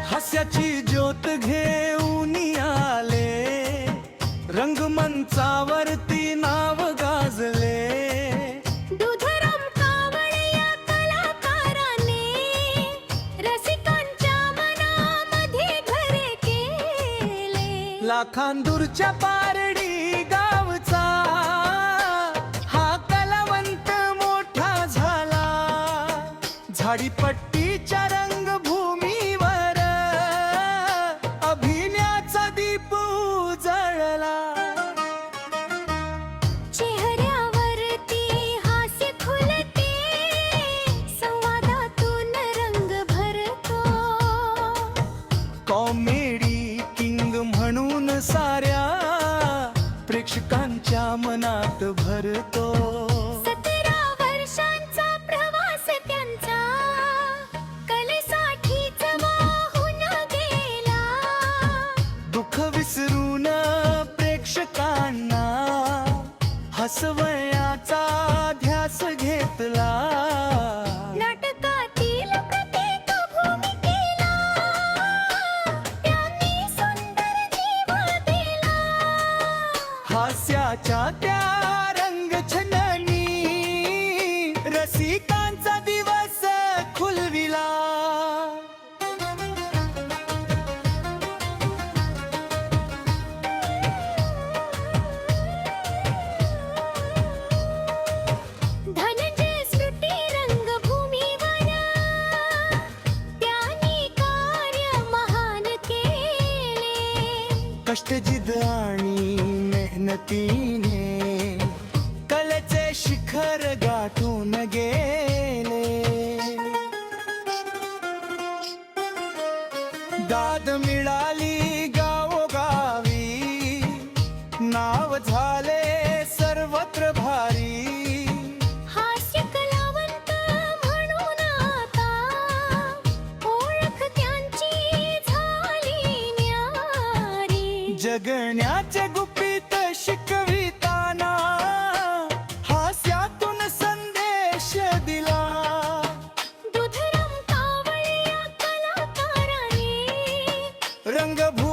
हास्याची ज्योत घेऊन आले, रंगमंचावरती नाव गाजले. दुधराम कावळे या कलाकाराने रसिकांच्या मनामध्ये घरे केले. लाखांदूरच्या पारडी गावचा हा कलावंत मोठा झाला. झाडीपट्टीच्या रंगभूमीवर अभिनयाचा दीप उजळला. चेहऱ्यावरती हास्य खुलते, संवादातून रंग भरतो. कॉमेडी किंग म्हणून साऱ्या प्रेक्षकांच्या मनात भरतो. 17 वर्षांचा प्रवास त्यांचा कलेसाठीच वाहून गेला. दुःख विसरून प्रेक्षकांना हसवण्याचा ध्यास घेतला. नाटकातील प्रत्येक भूमिकेला त्यांनी सुंदर जीव दिला. हास्याच्या त्या रंगछटानी रसिकांचा दिवस खुलविला. धनंजय स्मृती रंगभूमीवर त्यांनी कार्य महान केले. कष्टजिद्द आणि मेहनतीने कलेचे शिखर गाठून गेले. दाद मिळाली गावोगावी, नाव झाले सर्वत्र भारी. हास्य कलावंत म्हणून आता ओळख त्यांची झाली न्यारी. जगण्याचे गुपित शिकविताना हास्यातून संदेश दिला. दुधराम कावळे या कलाकाराने रंगभूमी